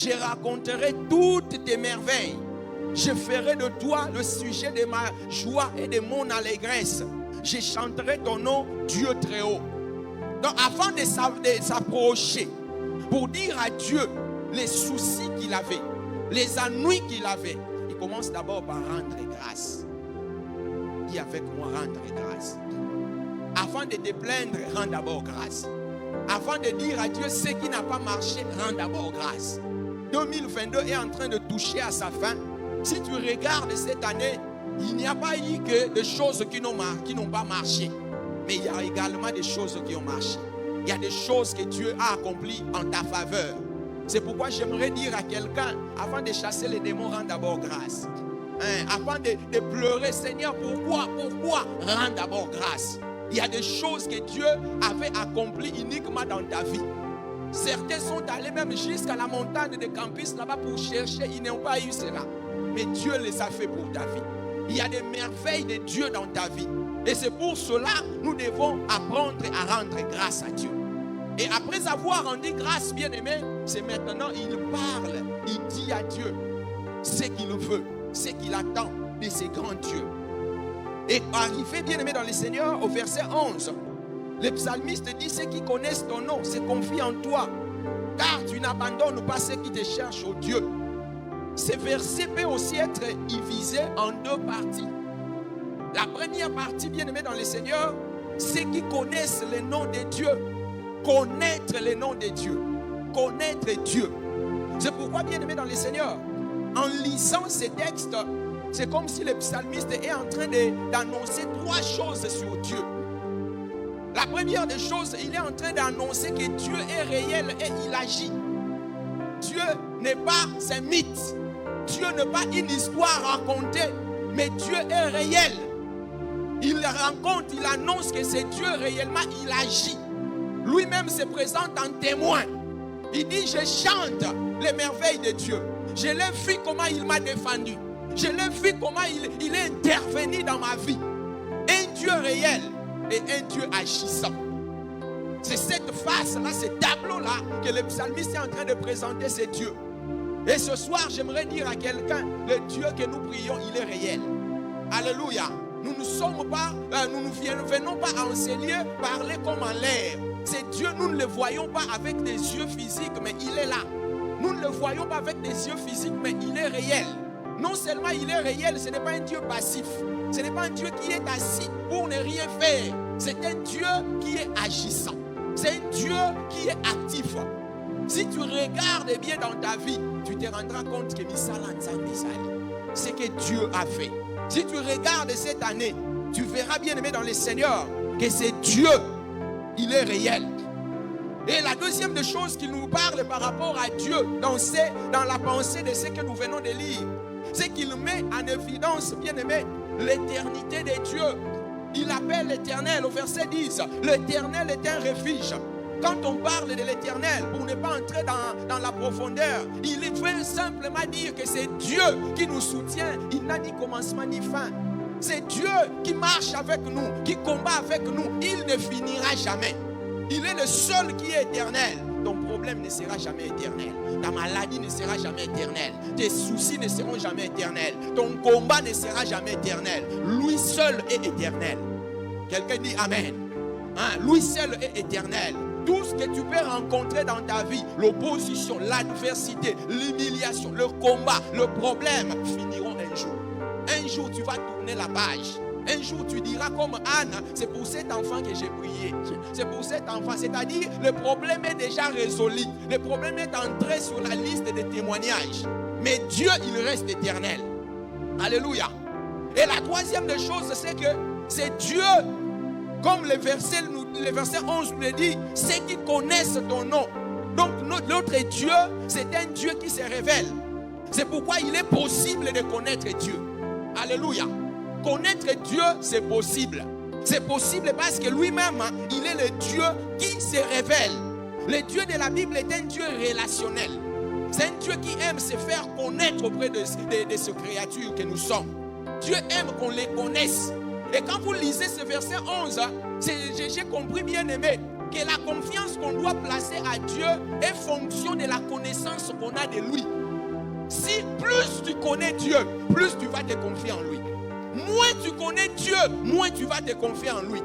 Je raconterai toutes tes merveilles. Je ferai de toi le sujet de ma joie et de mon allégresse. Je chanterai ton nom, Dieu très haut. Donc, avant de s'approcher pour dire à Dieu les soucis qu'il avait, les ennuis qu'il avait, il commence d'abord par rendre grâce. Dis avec moi, rendre grâce. Avant de te plaindre, rends d'abord grâce. Avant de dire à Dieu ce qui n'a pas marché, rends d'abord grâce. 2022 est en train de toucher à sa fin. Si tu regardes cette année, il n'y a pas eu que des choses qui n'ont pas marché. Mais il y a également des choses qui ont marché. Il y a des choses que Dieu a accomplies en ta faveur. C'est pourquoi j'aimerais dire à quelqu'un, avant de chasser les démons, rends d'abord grâce. Avant de pleurer, Seigneur, pourquoi? Rends d'abord grâce. Il y a des choses que Dieu avait accomplies uniquement dans ta vie. Certains sont allés même jusqu'à la montagne de campus là-bas pour chercher, ils n'ont pas eu cela. Mais Dieu les a fait pour ta vie. Il y a des merveilles de Dieu dans ta vie. Et c'est pour cela que nous devons apprendre à rendre grâce à Dieu. Et après avoir rendu grâce, bien-aimé, c'est maintenant, il parle, il dit à Dieu ce qu'il veut, ce qu'il attend de ces grands dieux. Et arrivé, bien-aimé, dans le Seigneur, au verset 11, le psalmiste dit, ceux qui connaissent ton nom se confient en toi, car tu n'abandonnes pas ceux qui te cherchent, ô Dieu. Ce verset peut aussi être divisé en deux parties. La première partie, bien-aimé dans le Seigneur, ceux qui connaissent le nom de Dieu. Connaître le nom de Dieu. Connaître Dieu. C'est pourquoi, bien-aimé dans le Seigneur, en lisant ces textes, c'est comme si le psalmiste est en train d'annoncer trois choses sur Dieu. La première des choses, il est en train d'annoncer que Dieu est réel et il agit. Dieu n'est pas un mythe. Dieu n'est pas une histoire racontée, mais Dieu est réel. Il rencontre, il annonce que c'est Dieu réellement, il agit. Lui-même se présente en témoin. Il dit, je chante les merveilles de Dieu. Je l'ai vu comment il m'a défendu. Je l'ai vu comment il est intervenu dans ma vie. Un Dieu réel et un Dieu agissant. C'est cette face-là, ce tableau-là que le psalmiste est en train de présenter, c'est Dieu. Et ce soir, j'aimerais dire à quelqu'un, le Dieu que nous prions, il est réel. Alléluia. Nous ne sommes pas, nous ne venons pas en ces lieux parler comme en l'air. C'est Dieu, nous ne le voyons pas avec des yeux physiques, mais il est là. Nous ne le voyons pas avec des yeux physiques, mais il est réel. Non seulement il est réel, ce n'est pas un Dieu passif. Ce n'est pas un Dieu qui est assis pour ne rien faire. C'est un Dieu qui est agissant. C'est un Dieu qui est actif. Si tu regardes bien dans ta vie, tu te rendras compte que c'est que Dieu a fait. Si tu regardes cette année, tu verras, bien aimé dans le Seigneur, que c'est Dieu, il est réel. Et la deuxième des choses qu'il nous parle par rapport à Dieu, dans la pensée de ce que nous venons de lire, c'est qu'il met en évidence, bien aimé, l'éternité de Dieu. Il appelle l'Éternel au verset 10. L'Éternel est un refuge. Quand on parle de l'Éternel, pour ne pas entrer dans la profondeur, il veut simplement dire que c'est Dieu qui nous soutient. Il n'a ni commencement ni fin. C'est Dieu qui marche avec nous, qui combat avec nous. Il ne finira jamais. Il est le seul qui est éternel. Ton problème ne sera jamais éternel. Ta maladie ne sera jamais éternelle. Tes soucis ne seront jamais éternels. Ton combat ne sera jamais éternel. Lui seul est éternel. Quelqu'un dit Amen. Lui seul est éternel. Tout ce que tu peux rencontrer dans ta vie, l'opposition, l'adversité, l'humiliation, le combat, le problème, finiront un jour. Un jour, tu vas tourner la page. Un jour, tu diras comme Anne, c'est pour cet enfant que j'ai prié. C'est pour cet enfant. C'est-à-dire, le problème est déjà résolu. Le problème est entré sur la liste des témoignages. Mais Dieu, il reste éternel. Alléluia. Et la troisième des choses, c'est que c'est Dieu, comme le verset 11 nous le dit, ceux qui connaissent ton nom. Donc, notre Dieu, c'est un Dieu qui se révèle. C'est pourquoi il est possible de connaître Dieu. Alléluia. Connaître Dieu, c'est possible. C'est possible parce que lui-même, il est le Dieu qui se révèle. Le Dieu de la Bible est un Dieu relationnel. C'est un Dieu qui aime se faire connaître auprès de ces créatures que nous sommes. Dieu aime qu'on les connaisse. Et quand vous lisez ce verset 11, j'ai compris, bien aimé, que la confiance qu'on doit placer à Dieu est fonction de la connaissance qu'on a de lui. Si plus tu connais Dieu, plus tu vas te confier en lui. Moins tu connais Dieu, moins tu vas te confier en lui.